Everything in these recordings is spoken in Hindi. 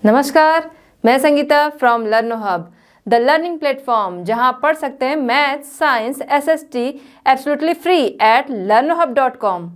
नमस्कार, मैं Sangeeta from लर्नो hub, the learning platform, जहां आप पढ़ सकते हैं math, science, SST absolutely free at learnohub.com।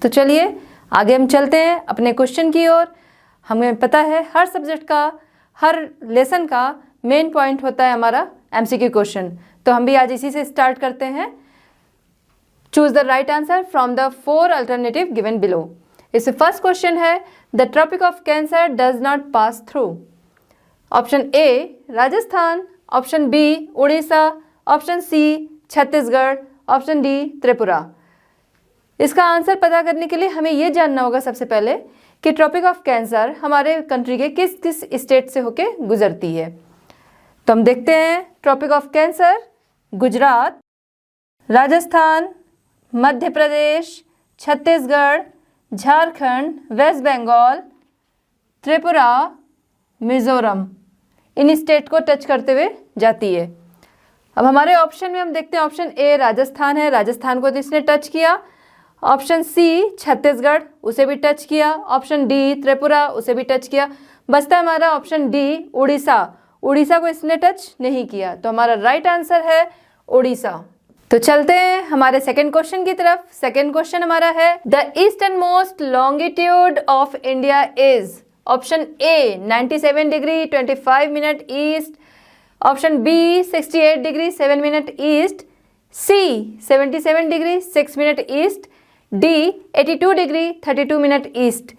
तो चलिए आगे हम चलते हैं अपने क्वेश्चन की ओर। हमें पता है हर सब्जेक्ट का, हर लेसन का मेन पॉइंट होता है हमारा MCQ क्वेश्चन। तो हम भी आज इसी से स्टार्ट करते हैं। Choose the right answer from the 4 alternative given below. इसमें फर्स्ट क्वेश्चन है, the tropic of cancer does not pass through. Option A Rajasthan, option B Orissa, option C Chhattisgarh, option D Tripura. इसका आंसर पता करने के लिए हमें ये जानना होगा सबसे पहले कि ट्रॉपिक ऑफ कैंसर हमारे कंट्री के किस किस स्टेट से होके गुजरती है। तो हम देखते हैं tropic of cancer Gujarat, Rajasthan, Madhya Pradesh, Chhattisgarh, Jharkhand, west Bengal, Tripura, Mizoram, इन स्टेट को टच करते हुए जाती है। अब हमारे ऑप्शन में हम देखते हैं ऑप्शन ए राजस्थान है, राजस्थान को तो इसने टच किया। ऑप्शन सी छत्तीसगढ़, उसे भी टच किया। ऑप्शन डी त्रिपुरा, उसे भी टच किया। बचता हमारा ऑप्शन डी उड़ीसा, उड़ीसा को इसने टच नहीं किया। तो हमारा राइट आंसर है उड़ीसा। तो चलते हैं हमारे सेकंड क्वेश्चन की तरफ। सेकंड क्वेश्चन हमारा है, the eastern most longitude of India is. Option A 97 degree 25 minute east, option B 68 degree 7 minute east, C 77 degree 6 minute east, D 82 degree 32 minute east.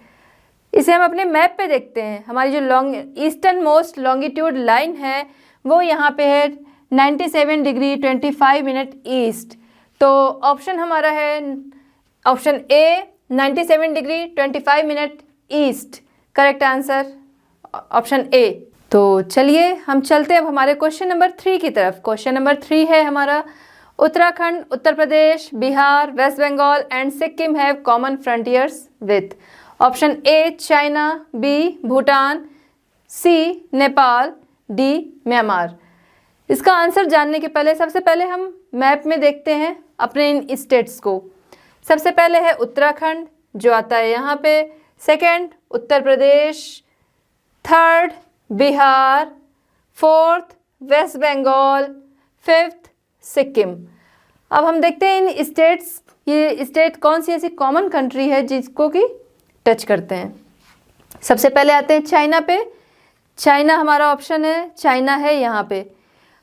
इसे हम अपने मैप पे देखते हैं। हमारी जो ईस्टर्न मोस्ट लॉन्गिट्यूड लाइन है वो यहाँ पे है 97 डिग्री 25 मिनट ईस्ट। तो ऑप्शन हमारा है option A 97 degree 25 minute east. Correct answer option A. तो चलिए हम चलते हैं अब हमारे क्वेश्चन नंबर 3 की तरफ। क्वेश्चन नंबर 3 है हमारा, Uttarakhand, Uttar Pradesh, Bihar, West Bengal and Sikkim have common frontiers with. Option A China, B Bhutan, C Nepal, D Myanmar. इसका आंसर जानने के पहले सबसे पहले हम मैप में देखते हैं अपने इन स्टेट्स को। सबसे पहले है उत्तराखंड जो आता है यहाँ पे, second Uttar Pradesh, third Bihar, fourth West Bengal, fifth Sikkim. अब हम देखते हैं इन स्टेट्स, ये स्टेट कौन सी ऐसी कॉमन कंट्री है जिसको कि टच करते हैं। सबसे पहले आते हैं चाइना पे। चाइना हमारा ऑप्शन है, चाइना है यहाँ पे।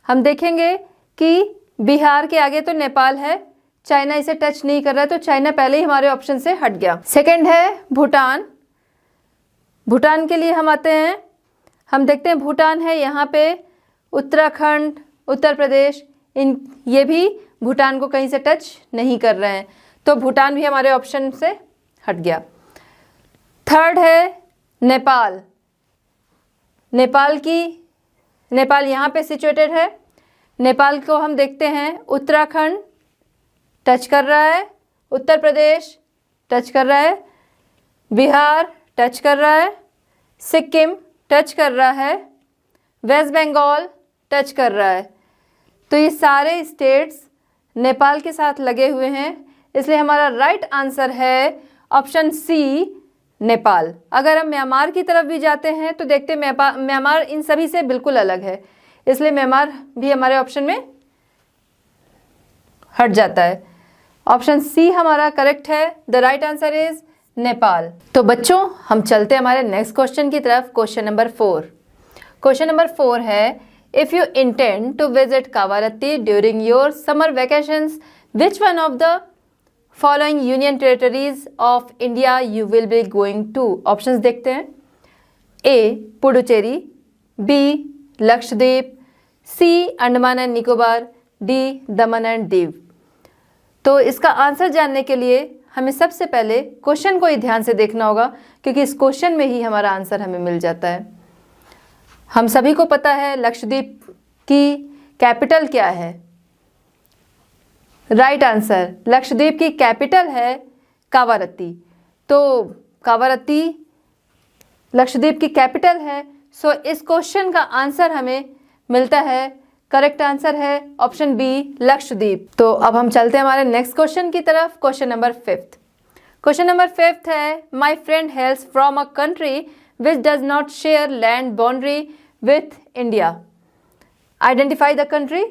हम देखेंगे कि बिहार के आगे तो नेपाल है, चाइना इसे टच नहीं कर रहा है, तो चाइना पहले ही हमारे ऑप्शन से हट गया। सेकंड है भूटान। भूटान के लिए हम आते हैं, हम देखते हैं भूटान है यहाँ पे, उत्तराखंड, उत्तर प्रदेश, इन ये भी भूटान को कहीं से टच नहीं कर रहे हैं, तो भूटान भी हमारे ऑप्शन से हट गया। थर्ड है नेपाल। नेपाल यहाँ पे सिचुएटेड है। नेपाल को हम देखते हैं, उत्तराखंड टच कर रहा है, उत्तर प्रदेश टच कर रहा है, बिहार टच कर रहा है, सिक्किम टच कर रहा है, वेस्ट बंगाल टच कर रहा है। तो ये सारे स्टेट्स नेपाल के साथ लगे हुए हैं, इसलिए हमारा राइट आंसर है ऑप्शन सी नेपाल। अगर हम म्यांमार की तरफ भी जाते हैं तो देखते हैं म्यांमार इन सभी से बिल्कुल अलग है, इसलिए म्यांमार भी हमारे ऑप्शन में हट जाता है। ऑप्शन सी हमारा करेक्ट है। The right answer is Nepal. तो बच्चों हम चलते हैं हमारे नेक्स्ट क्वेश्चन की तरफ। Question number 4। क्वेश्चन नंबर 4 है, if you intend to visit Kavaratti during your summer vacations, which one of the following union territories of India you will be going to? Options देखते हैं, A Puducherry, B Lakshadweep, C Andaman and Nicobar, D Daman and Diu. तो इसका आंसर जानने के लिए हमें सबसे पहले क्वेश्चन को ही ध्यान से देखना होगा, क्योंकि इस क्वेश्चन में ही हमारा आंसर हमें मिल जाता है। हम सभी को पता है लक्षद्वीप की कैपिटल क्या है, राइट आंसर, लक्षद्वीप की कैपिटल है कावारत्ती। तो कावारत्ती लक्षद्वीप की कैपिटल है। सो इस क्वेश्चन का आंसर हमें मिलता है, करेक्ट आंसर है ऑप्शन बी, लक्षद्वीप। तो अब हम चलते हैं हमारे नेक्स्ट क्वेश्चन की तरफ। Question number 5। क्वेश्चन नंबर 5 है, my friend हेल्स from a country which does not share land boundary with India. Identify the country.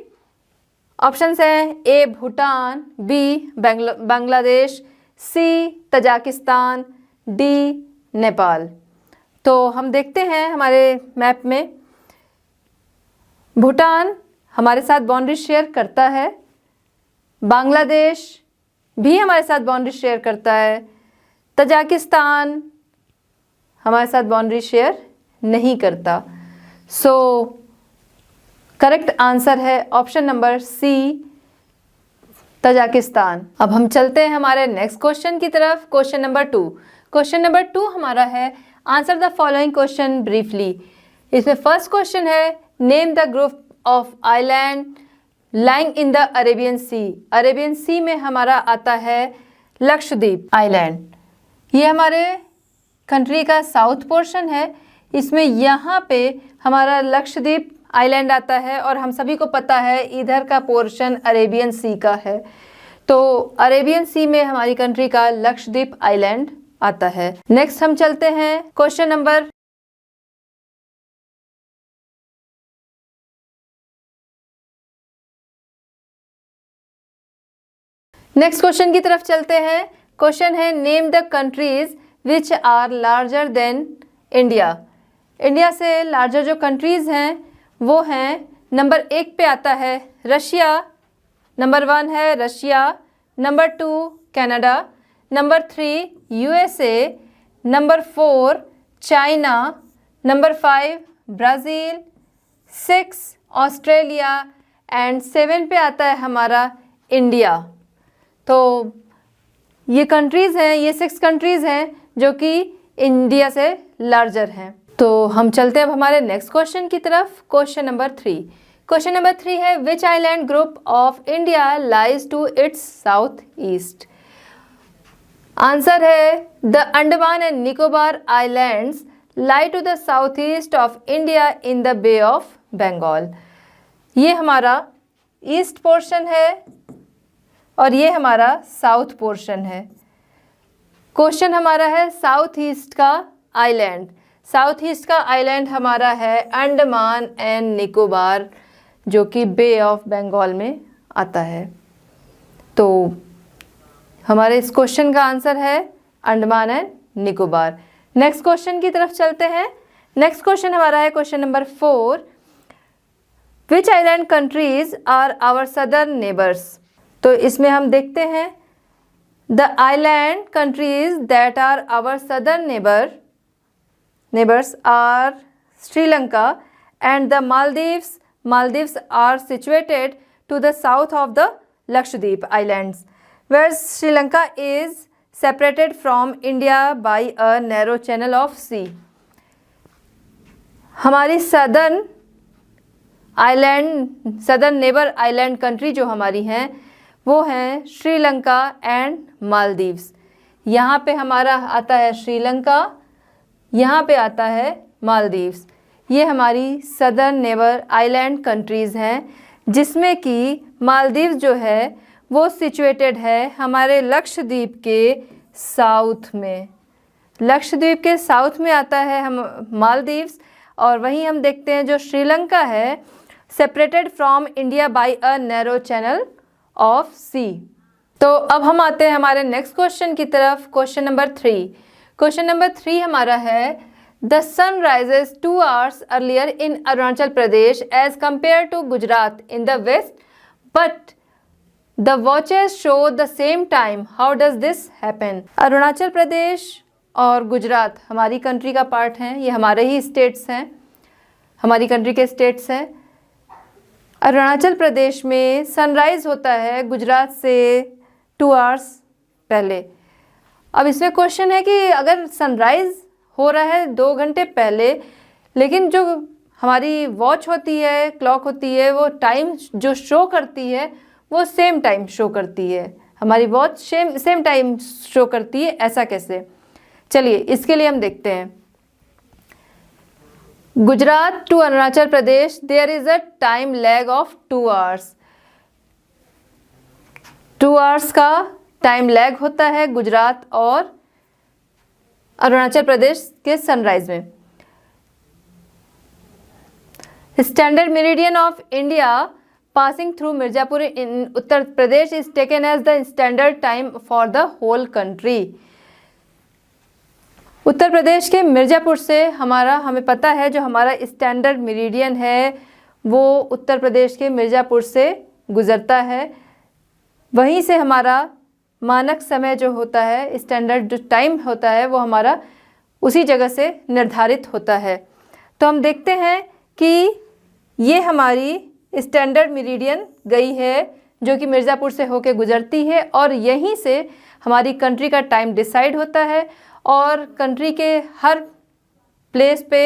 Options हैं ए भूटान, बी बांग्लादेश, सी तजाकिस्तान, डी नेपाल। तो हम देखते हैं हमारे मैप में, भूटान हमारे साथ बाउंड्री शेयर करता है, बांग्लादेश भी हमारे साथ बाउंड्री शेयर करता है, तजाकिस्तान हमारे साथ बाउंड्री शेयर नहीं करता। सो करेक्ट आंसर है ऑप्शन नंबर सी, तजाकिस्तान। अब हम चलते हैं हमारे नेक्स्ट क्वेश्चन की तरफ। Question number 2। क्वेश्चन नंबर 2 हमारा है, answer the following question briefly. इसमें फर्स्ट क्वेश्चन है, name the group of island lying in the Arabian sea. Arabian sea में हमारा आता है लक्षद्वीप आइलैंड। ये हमारे कंट्री का साउथ पोर्शन है। इसमें यहाँ पे हमारा लक्षद्वीप आइलैंड आता है और हम सभी को पता है इधर का पोर्शन अरेबियन सी का है। तो अरेबियन सी में हमारी कंट्री का लक्षद्वीप आइलैंड आता है। नेक्स्ट हम चलते हैं क्वेश्चन नंबर नेक्स्ट क्वेश्चन की तरफ चलते हैं। क्वेश्चन है, name the countries which are larger than India. India से लार्जर जो कंट्रीज हैं वो हैं, नंबर 1 पे आता है रशिया, नंबर 1 है Russia, number 2 Canada, number 3 USA, number 4 China, number 5 Brazil, 6 Australia and 7 पे आता है हमारा इंडिया। तो ये कंट्रीज़ हैं, ये 6 कंट्रीज़ हैं जो कि इंडिया से लार्जर हैं। तो हम चलते हैं अब हमारे नेक्स्ट क्वेश्चन की तरफ। Question number 3। क्वेश्चन नंबर 3 है, which island group of India lies to its south east. Answer है the Andaman and Nicobar islands lie to the south east of India in the Bay of Bengal. ये हमारा ईस्ट पोर्शन है और ये हमारा साउथ पोर्शन है। क्वेश्चन हमारा है साउथ ईस्ट का आइलैंड। साउथ ईस्ट का आइलैंड हमारा है अंडमान एंड निकोबार, जो कि बे ऑफ बंगाल में आता है। तो हमारे इस क्वेश्चन का आंसर है Andaman and Nicobar. Next question की तरफ चलते हैं। नेक्स्ट क्वेश्चन हमारा है question number 4, which island countries are our southern neighbours. तो इसमें हम देखते हैं the island countries that are our southern neighbors are Sri Lanka and the Maldives. Maldives are situated to the south of the Lakshadweep Islands, whereas Sri Lanka is separated from India by a narrow channel of sea. हमारी सदर्न नेबर आइलैंड कंट्री जो हमारी हैं वो हैं श्रीलंका एंड मालदीव्स। यहाँ पे हमारा आता है श्रीलंका, यहाँ पे आता है मालदीव्स। ये हमारी सदर्न नेबर आइलैंड कंट्रीज़ हैं, जिसमें कि मालदीव्स जो है वो सिचुएटेड है हमारे लक्षद्वीप के साउथ में। लक्षद्वीप के साउथ में आता है हम मालदीव्स, और वहीं हम देखते हैं जो श्रीलंका है separated from India by a narrow channel of sea. तो अब हम आते हैं हमारे नेक्स्ट क्वेश्चन की तरफ। Question number 3। क्वेश्चन नंबर 3 हमारा है, the sun rises 2 hours earlier in Arunachal Pradesh as compare to Gujarat in the west, but the watches show the same time, how does this happen. Arunachal Pradesh और गुजरात हमारी कंट्री का पार्ट हैं, ये हमारे ही स्टेट्स हैं, हमारी कंट्री के स्टेट्स हैं। अरुणाचल प्रदेश में सनराइज़ होता है गुजरात से 2 hours पहले। अब इसमें क्वेश्चन है कि अगर सनराइज़ हो रहा है 2 घंटे पहले, लेकिन जो हमारी वॉच होती है, क्लॉक होती है, वो टाइम जो शो करती है वो सेम टाइम शो करती है, हमारी वॉच सेम टाइम शो करती है। ऐसा कैसे? चलिए इसके लिए हम देखते हैं। Gujarat to Arunachal Pradesh there is a time lag of 2 hours। 2 hours का टाइम लैग होता है गुजरात और अरुणाचल प्रदेश के सनराइज में। Standard meridian of India passing through Mirzapur in Uttar Pradesh is taken as the standard time for the whole country। Uttar Pradesh के मिर्ज़ापुर से हमें पता है जो हमारा स्टैंडर्ड मेरिडियन है वो उत्तर प्रदेश के मिर्ज़ापुर से गुज़रता है। वहीं से हमारा मानक समय जो होता है, स्टैंडर्ड जो टाइम होता है, वो हमारा उसी जगह से निर्धारित होता है। तो हम देखते हैं कि ये हमारी स्टैंडर्ड मेरिडियन गई है जो कि मिर्ज़ापुर से होके गुजरती है और यहीं से हमारी कंट्री का टाइम डिसाइड होता है और कंट्री के हर प्लेस पे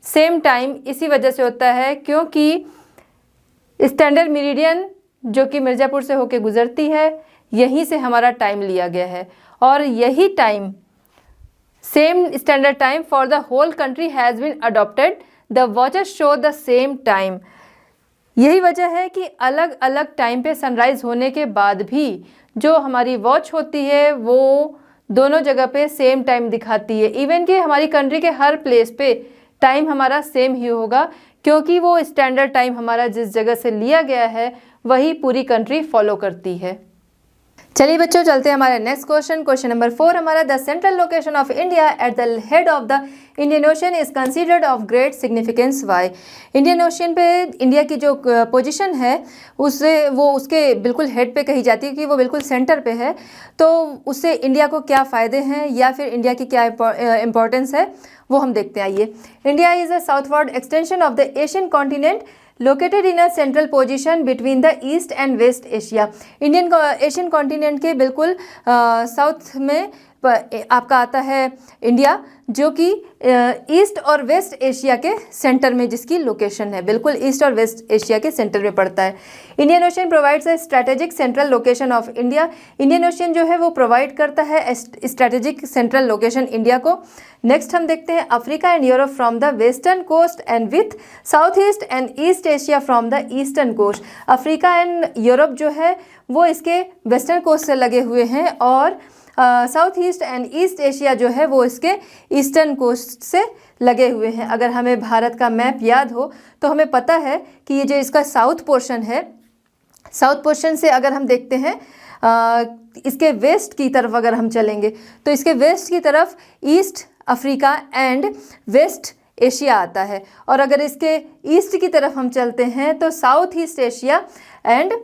सेम टाइम इसी वजह से होता है क्योंकि स्टैंडर्ड मेरिडियन जो कि मिर्ज़ापुर से होके गुजरती है यहीं से हमारा टाइम लिया गया है और यही time same standard time for the whole country has been adopted. The watches show the same time. यही वजह है कि अलग अलग टाइम पे सनराइज़ होने के बाद भी जो हमारी वॉच होती है वो दोनों जगह पे सेम टाइम दिखाती है। इवन कि हमारी कंट्री के हर प्लेस पे टाइम हमारा सेम ही होगा क्योंकि वो स्टैंडर्ड टाइम हमारा जिस जगह से लिया गया है वही पूरी कंट्री फॉलो करती है। चलिए बच्चों चलते हैं हमारे नेक्स्ट क्वेश्चन। क्वेश्चन नंबर 4 हमारा, the central location of India at the head of the Indian Ocean is considered of great significance why. Indian Ocean पे इंडिया की जो पोजीशन है उसके बिल्कुल हेड पे कही जाती है कि वो बिल्कुल सेंटर पे है। तो उससे इंडिया को क्या फ़ायदे हैं या फिर इंडिया की क्या इम्पोर्टेंस है वो हम देखते हैं। आइए। India is a southward extension of the Asian continent located in a central position between the east and west Asia. Asian continent के बिल्कुल साउथ में आपका आता है इंडिया जो कि ईस्ट और वेस्ट एशिया के सेंटर में जिसकी लोकेशन है, बिल्कुल ईस्ट और वेस्ट एशिया के सेंटर में पड़ता है। Indian Ocean provides a strategic central location of India. Indian Ocean जो है वो प्रोवाइड करता है स्ट्रैटेजिक सेंट्रल लोकेशन इंडिया को। नेक्स्ट हम देखते हैं Africa and Europe from the western coast and with south east and east Asia from the eastern coast. Africa and Europe जो है वो इसके वेस्टर्न कोस्ट से लगे हुए हैं और south east and east Asia जो है वो इसके ईस्टर्न कोस्ट से लगे हुए हैं। अगर हमें भारत का मैप याद हो तो हमें पता है कि ये जो इसका साउथ पोर्शन है, साउथ पोर्शन से अगर हम देखते हैं इसके वेस्ट की तरफ अगर हम चलेंगे तो इसके वेस्ट की तरफ east Africa and west Asia आता है और अगर इसके ईस्ट की तरफ हम चलते हैं तो साउथ ईस्ट एशिया एंड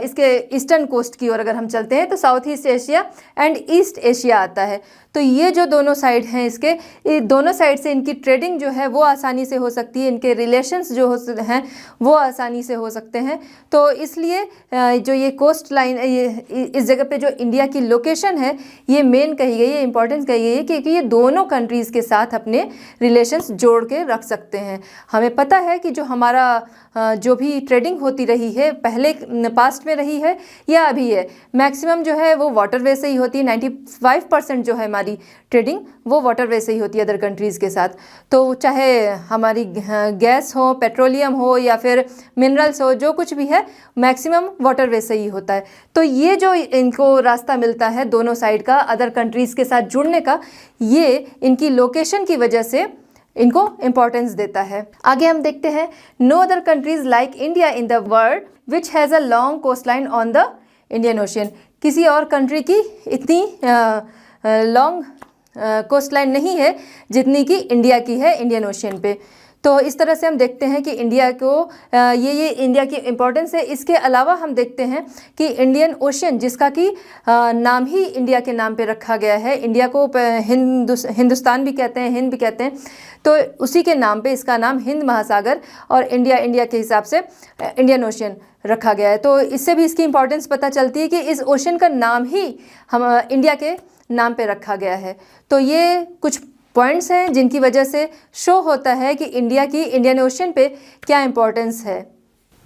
इसके ईस्टर्न कोस्ट की ओर अगर हम चलते हैं तो south east Asia and east Asia आता है। तो ये जो दोनों साइड हैं इसके दोनों साइड से इनकी ट्रेडिंग जो है वो आसानी से हो सकती है, इनके रिलेशंस जो हैं वो आसानी से हो सकते हैं। तो इसलिए जो ये कोस्ट लाइन इस जगह पे जो इंडिया की लोकेशन है ये मेन कही गई है, इंपॉर्टेंस कही गई है क्योंकि ये दोनों कंट्रीज़ के साथ अपने रिलेशंस जोड़ के रख सकते हैं। हमें पता है कि जो हमारा जो भी ट्रेडिंग होती रही है पहले पास्ट में रही है या अभी है, मैक्सिमम जो है वो वाटरवे से ही होती है। 95% जो है हमारी ट्रेडिंग वो वाटरवे से ही होती है अदर कंट्रीज़ के साथ। तो चाहे हमारी गैस हो, पेट्रोलियम हो या फिर मिनरल्स हो, जो कुछ भी है मैक्सिमम वाटरवे से ही होता है। तो ये जो इनको रास्ता मिलता है दोनों साइड का अदर कंट्रीज़ के साथ जुड़ने का, ये इनकी लोकेशन की वजह से इनको इम्पोर्टेंस देता है। आगे हम देखते हैं, no other countries like India in the world which has a long coast line on the Indian Ocean. किसी और कंट्री की इतनी लॉन्ग कोस्ट लाइन नहीं है जितनी कि इंडिया की है इंडियन ओशन पे। तो इस तरह से हम देखते हैं कि इंडिया को ये इंडिया की इम्पोर्टेंस है। इसके अलावा हम देखते हैं कि इंडियन ओशन जिसका कि नाम ही इंडिया के नाम पे रखा गया है, इंडिया को हिंदुस्तान भी कहते हैं, हिंद भी कहते हैं, तो उसी के नाम पे इसका नाम हिंद महासागर और इंडिया के हिसाब से इंडियन ओशन रखा गया है। तो इससे भी इसकी इम्पोर्टेंस पता चलती है कि इस ओशन का नाम ही हम इंडिया के नाम पे रखा गया है। तो ये कुछ पॉइंट्स हैं जिनकी वजह से शो होता है कि इंडिया की इंडियन ओशन पे क्या इम्पोर्टेंस है।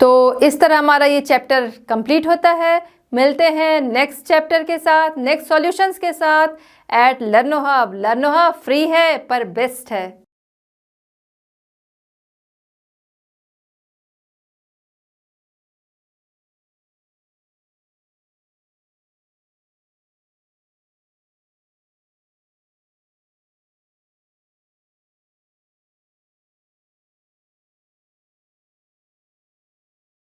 तो इस तरह हमारा ये चैप्टर कंप्लीट होता है। मिलते हैं नेक्स्ट चैप्टर के साथ, नेक्स्ट सॉल्यूशंस के साथ at Learno Hub. Learno Hub free है पर बेस्ट है।